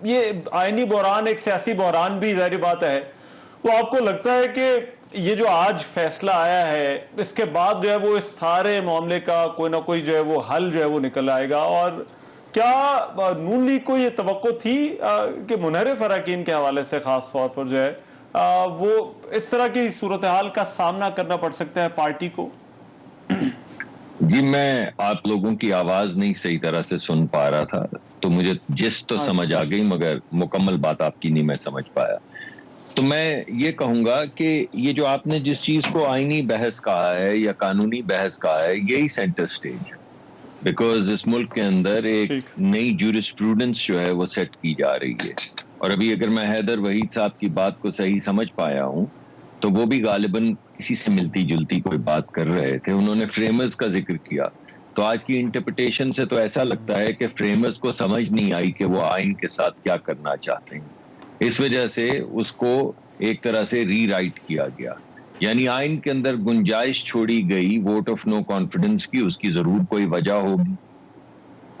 ये आईनी बहरान एक सियासी बहरान भी जाहिर बात है, वो आपको लगता है कि ये जो आज फैसला आया है इसके बाद जो है वो इस सारे मामले का कोई ना कोई जो है वो हल जो है वो निकल आएगा? और क्या नून लीग को ये तवक्को थी कि मुनहरिफ अरकान के हवाले से खास तौर पर जो है वो इस तरह की सूरत हाल का सामना करना पड़ सकता है पार्टी को? जी, मैं आप लोगों की आवाज नहीं सही तरह से सुन पा रहा था, तो मुझे जिस तो समझ आ गई, मगर मुकम्मल बात आपकी नहीं मैं समझ पाया। तो मैं ये कहूंगा कि ये जो आपने जिस चीज को आईनी बहस कहा है या कानूनी बहस कहा है, यही सेंटर स्टेज है। बिकॉज इस मुल्क के अंदर एक नई जूरिस्प्रूडेंस जो है वो सेट की जा रही है। और अभी अगर मैं हैदर वहीद साहब की बात को सही समझ पाया हूं, तो वो भी गालिबन किसी से मिलती जुलती कोई बात कर रहे थे। उन्होंने फ्रेमर्स का जिक्र किया, तो आज की इंटरप्रिटेशन से तो ऐसा लगता है कि फ्रेमर्स को समझ नहीं आई कि वो आइन के साथ क्या करना चाहते हैं। इस वजह से उसको एक तरह से रीराइट किया गया, यानी आइन के अंदर गुंजाइश छोड़ी गई वोट ऑफ नो कॉन्फिडेंस की, उसकी जरूर कोई वजह होगी।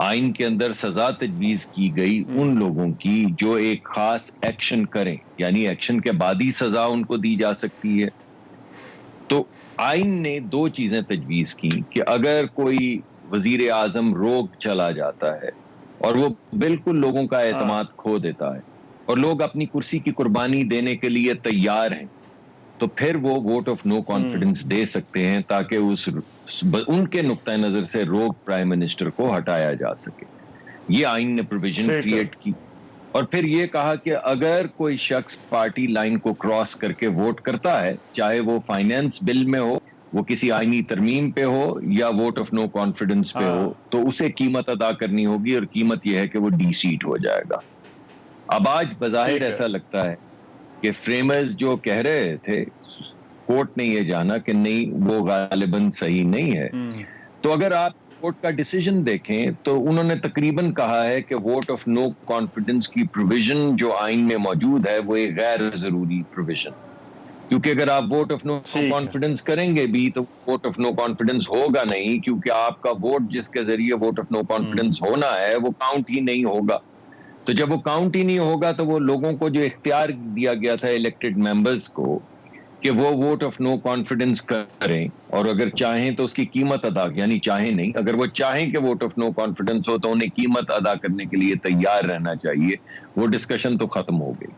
आइन के अंदर सजा तजवीज की गई उन लोगों की जो एक खास एक्शन करें, यानी एक्शन के बाद ही सजा उनको दी जा सकती है। तो आइन ने दो चीजें तजवीज की कि अगर कोई वजीर आजम रोग चला जाता है और वो बिल्कुल लोगों का एतमाद खो देता है और लोग अपनी कुर्सी की कुर्बानी देने के लिए तैयार हैं, तो फिर वो वोट ऑफ नो कॉन्फिडेंस दे सकते हैं ताकि उनके नुक्ता नजर से रोग प्राइम मिनिस्टर को हटाया जा सके। ये आइन ने प्रोविजन क्रिएट की। और फिर ये कहा कि अगर कोई शख्स पार्टी लाइन को क्रॉस करके वोट करता है, चाहे वो फाइनेंस बिल में हो, वो किसी आईनी तरमीम पे हो या वोट ऑफ नो कॉन्फिडेंस पे हो, तो उसे कीमत अदा करनी होगी, और कीमत यह है कि वो डी-सीट हो जाएगा। अब आज बज़ाहिर ऐसा लगता है कि फ्रेमर्स जो कह रहे थे, कोर्ट ने ये जाना कि नहीं, वो गालिबन सही नहीं है। तो अगर आप कोर्ट का डिसीजन देखें तो उन्होंने तकरीबन कहा है कि वोट ऑफ नो कॉन्फिडेंस की प्रोविजन जो आइन में मौजूद है वो एक गैर जरूरी प्रोविजन, क्योंकि अगर आप वोट ऑफ नो कॉन्फिडेंस करेंगे भी तो वोट ऑफ नो कॉन्फिडेंस होगा नहीं, क्योंकि आपका वोट जिसके जरिए वोट ऑफ नो कॉन्फिडेंस होना है वो काउंट ही नहीं होगा। तो जब वो काउंट ही नहीं होगा तो वो लोगों को जो इख्तियार दिया गया था इलेक्टेड मेंबर्स को कि वो वोट ऑफ नो कॉन्फिडेंस करें, और अगर चाहें तो उसकी कीमत अदा, यानी चाहें नहीं, अगर वो चाहें कि वोट ऑफ नो कॉन्फिडेंस हो तो उन्हें कीमत अदा करने के लिए तैयार रहना चाहिए। वो डिस्कशन तो खत्म हो गई।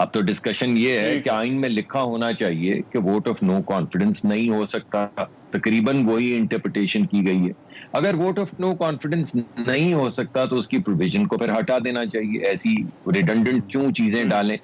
अब तो डिस्कशन ये है कि आइन में लिखा होना चाहिए कि वोट ऑफ नो कॉन्फिडेंस नहीं हो सकता। तकरीबन वही इंटरप्रिटेशन की गई है। अगर वोट ऑफ नो कॉन्फिडेंस नहीं हो सकता तो उसकी प्रोविजन को फिर हटा देना चाहिए। ऐसी रिडंडेंट क्यों चीजें डालें